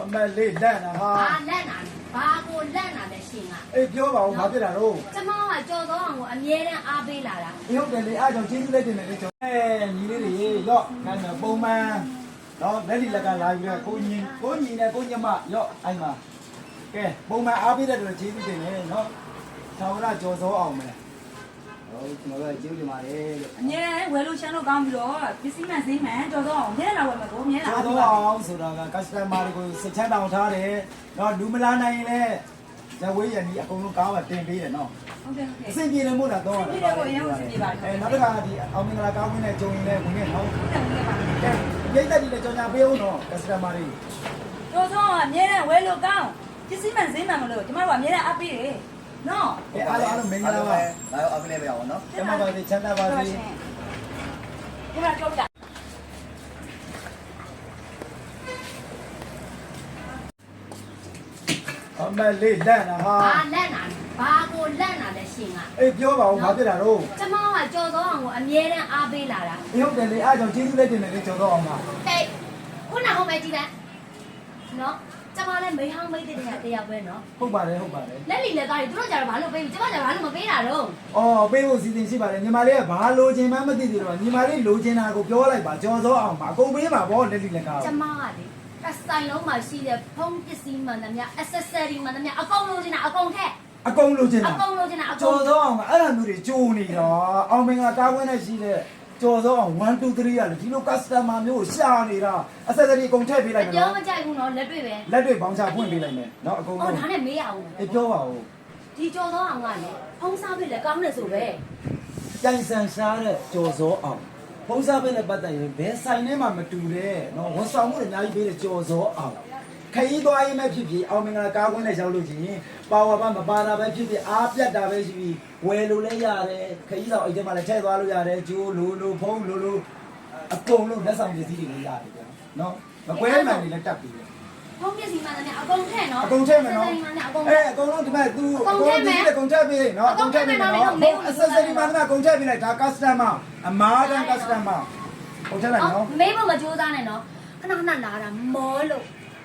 အမလေးလက်နာဟာဘာလက်နာဘာကိုလက်နာလဲရှင်ကအေးပြောပါဦးဘာဖြစ်တာတော့ကျမကကြော်သောအောင်ကိုအမြဲတမ်းအားပေးလာတာအေးဟုတ်တယ်လေအားကြောင့်ကျေးဇူးလက်တင်တယ်လေကျော်ညီလေးတွေရော့နိုင်မယ်ပုံမှန်တော့လက်ဒီလက်ကလာပြီးတော့ကိုညီနဲ့ကိုညမရော့အဲ့မှာကဲပုံမှန်အားပေးတဲ့တွေကျေးဇူးတင်တယ်နော်သာဝရကျော်စောအောင်မယ်ဟုတ်ကျွန်တော်ကကျေးဇူးတင်ပါတယ်လို့အမြဲဝယ်လို့ချမ်းလို့ကောင်းပြီးတော့ပစ္စည်းမှန်ဈေးမှန်ကြော်တော့အောင်မြဲလာဝယ်မှာကိုမြဲလာကျော်စောအောင်ဆိုတာက customer တွေကိုစချမ်းတောင်းထားတယ်နော်လူမလာနိုင်ရင်လည်းဇဝေးရနီအကုန်လုံးကားမှာတင်ပေးတယ်နော်ဟုတ်တယ်ဟုတ်တယ်အဆင်ပြေတယ်မို့လားတော့ဒီတော့ရအောင်အဆင်ပြေပါနောက်တစ်ခါဒီအောင်မင်္ဂလာကားဝင်တဲ့ဂျုံရင်လည်းဝင်နေတော့ဟုတ်တယ်ဟုတ်ပါကဲရိတ်သက်ကြီးလည်းကြော်ညာပေးအောင်နော် customer တွေကြော်တော့အမြဲတမ်းဝယ်လို့ကောင်းပစ္စည်းမှန်ဈေးမှန်မလို့ကျမတို့ကအမြဲတမ်းအားပေးတယ်နော်အားလုံးမင်္ဂလာပါဒါရောအပလေးပဲအောင်နော်ကျမပါစေချမ်းသာပါစေဒီမှာကြောက်တာအမလေးလက်နာဟာဘာလက်နာဘာကိုလက်နာလဲရှင်ကအေးပြောပါဦးဘာဖြစ်တာတော့ကျမကကြော်သောအောင်ကိုအမြဲတမ်းအားပေးလာတာအေးဟုတ်တယ်လေအားကြောင့်ကျေးဇူးလက်တင်တယ်လေကျော်တော့အောင်ပါဟေးခုနကဟုတ်ပဲကြည့်လိုက်နော်ကျမလည်းမိဟောင်းမိတ်တဲ့တယောက်ပဲနော်ဟုတ်ပါတယ်လက်လီလက်ကားတွေသူတို့ကြတော့ဘာလို့ပေးပြီကျမကြတော့ဘာလို့မပေးတာတော့အော်ပေးဖို့စီစဉ်ရှိပါတယ်ညီမလေးကဘာလိုချင်မှမသိသေးတော့ညီမလေးလိုချင်တာကိုပြောလိုက်ပါကျော်စောအောင်ပါအကုန်ပေးပါဗောလက်လီလက်ကားကျမကလေကဆိုင်လုံးမှာရှိတဲ့ဖုံးပစ္စည်းမှန်သမျှ accessory မှန်သမျှအကုန်လိုချင်တာအကုန်ထက်အကုန်လိုချင်တာအကုန်လိုချင်တာကျော်စောအောင်ကအဲ့ဒါမျိုးတွေကြိုးနေတော့အောင်မင်္ဂလာကားဝင်းနဲ့ရှိတဲ့ကျော်စောအောင်1 2 3ရလေဒီလို customer မျိုးကိုရှာနေတာအဆက်စရီအကုန်ထည့်ပေးလိုက်မယ်နော်ပြောမကြိုက်ဘူးနော်လက်တွေ့ပဲလက်တွေ့ဘောင်းချဖွင့်ပေးလိုက်မယ်နော်အကုန်လုံးအော်ဒါနဲ့မေးရအောင်အေးပြောပါဦးဒီကျော်စောအောင်ကလေဖုံးစားပေးလေကောင်းတယ်ဆိုပဲကြိုင်ဆန်ရှားတဲ့ကျော်စောအောင်ဖုံးစားပေးနဲ့ပတ်သက်ရင်ဘယ်ဆိုင်ထဲမှာမတူတဲ့နော်ဝန်ဆောင်မှုတွေအများကြီးပေးတဲ့ကျော်စောအောင်ခရီးသွားရေးမဲ့ဖြစ်ဖြစ်အောင်မင်္ဂလာကားဝင်းနဲ့ရောက်လို့ရှိရင်ပါဝါပါမပါတာပဲဖြစ်ဖြစ်အားပြတ်တာပဲရှိပြီးဝယ်လို့လည်းရတယ်ခရီးဆောင်အိတ်ထဲမှာလည်းထည့်သွားလို့ရတယ်ဂျိုးလိုဖုံးလိုအကုန်လုံးလက်ဆောင်ပစ္စည်းတွေလည်းရတယ်ဗျာနော်မကွဲမှန်တွေလည်းတက်ပြီးတယ်ဖုံးပစ္စည်းမှန်တယ်အကုန်ထည့်နော်အကုန်ထည့်မယ်နော်အကုန်လုံးဒီမဲ့ तू အကုန်ထည့်မယ်အကုန်ထည့်ပေးနော်အကုန်ထည့်ပေးနော်အဆက်စရီမှန်တယ်အကုန်ထည့်ပေးလိုက်ဒါ customer အမားတန် customer ဟုတ်တယ်နော်မေးဖို့မကြိုးစားနဲ့နော်ခဏလာတာမောလို့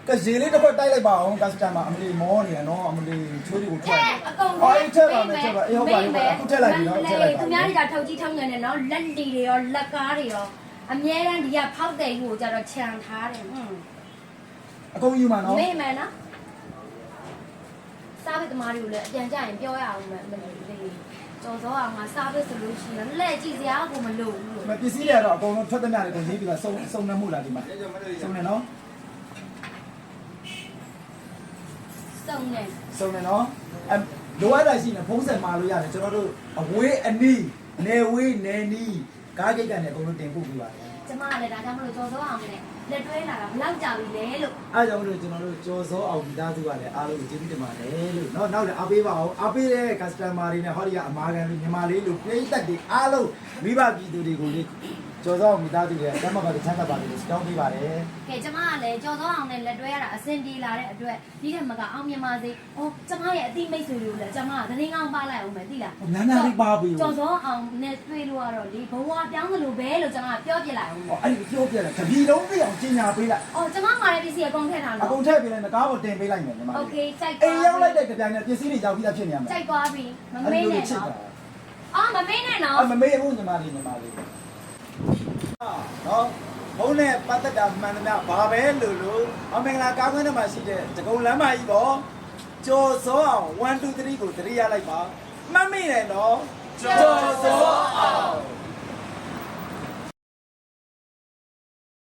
ကရေလေးတစ်ခွက်တိုက်လိုက်ပါအောင် customer အမလီမောနေရနော်အမလီချိုးတွေကိုထွက်အကုန်ထည့်ပါမယ်ထည့်ပါအေးဟုတ်ပါပြီအခုထည့်လိုက်ပြီနော်ထည့်လိုက်ပါသူများတွေကထုတ်ကြီးထုတ်ငယ်နေနော်လက်လီတွေရောလက်ကားတွေရောအမြဲတမ်းဒီကဖောက်တယ်ကိုကြတော့ခြံထားတယ်အကုန်ယူမှာနော်မေးမယ်နော်စားပြီးသမားတွေကိုလည်းအပြန်ကြရင်ပြောရအောင်မယ်မလို့လေကျော်စောအောင်ကစားပြီးဆိုလို့ရှိရင်လက်ကြည့်စရာကိုမလိုဘူးလို့ပစ္စည်းတွေကတော့အကုန်လုံးထွက်သမျှတွေကိုရေးပြီးတော့စုံနေမှုလားဒီမှာစုံနေနော်စုံနေနော်လိုအပ်တာရှိရင်ဖုံးဆက်မှာလို့ရတယ်ကျွန်တော်တို့အဝေးအနီးနယ်ဝေးနယ်နီးကားကိတ်ကနေအကုန်လုံးတင်ပို့ပြပါတယ်ကျမလည်းဒါကြောင့်မလို့ကျော်စောအောင်နဲ့လက်တွဲလာတာဘလောက်ကြာပြီလဲလို့အားကြောင့်လို့ကျွန်တော်တို့ကျော်စောအောင်မိသားစုကလည်းအားလုံးကိုကျေးဇူးတင်ပါတယ်လို့เนาะနောက်လည်းအားပေးပါအောင်အားပေးတဲ့ customer တွေနဲ့ဟောဒီကအမာခံလူမြန်မာလေးလူပြည်သက်တွေအားလုံးမိဘပြည်သူတွေကိုလေကျော်စောအောင်မိသားစုတွေတမ်းမှာပါချမ်းသာပါလို့တောင်းပေးပါတယ်ကဲကျမကလည်းကျော်စောအောင်နဲ့လက်တွဲရတာအဆင်ပြေလာတဲ့အတွက်ဒီထက်မကအောင်မြန်မာစေ။အော်ကျမရဲ့အတိမိတ်ဆွေတွေကိုလည်းကျမကသတင်းကောင်းပါလိုက်အောင်မယ်သိလား။နားလေးပါပြီ။ကျော်စောအောင်နဲ့တွေ့လို့ကတော့လေဘဝပြောင်းသလိုပဲလို့ကျမကပြောပြလိုက်အောင်။အဲ့ဒီပြောပြလိုက်။တပီလုံးပြအောင်ကျင်ညာပေးလိုက်။အော်ကျမမှာလည်းပစ္စည်းအကုန်ထည့်ထားလို့။အကုန်ထည့်ပေးလိုက်မယ်ကားကိုတင်ပေးလိုက်မယ်ညီမ။โอเคစိုက်ပါ။အေးရောက်လိုက်တဲ့ကြပြိုင်နဲ့ပစ္စည်းတွေရောက်ပြီးသားဖြစ်နေရမယ်။စိုက်သွားပြီ။မမေးနဲ့နော်။အော်မမေးနဲ့နော်။မမေးဘူးညီမလေး။နော်ဘုံနဲ့ပတ်သက်တာမှန်သမျှဘာပဲလို့အမင်္ဂလာကားခွင်းထဲမှာရှိတဲ့တကုံလမ်းမကြီးပေါ့ကျော်စောအောင်1 2 3ကို3ရလိုက်ပါမှတ်မိတယ်နော်ကျော်စောအောင်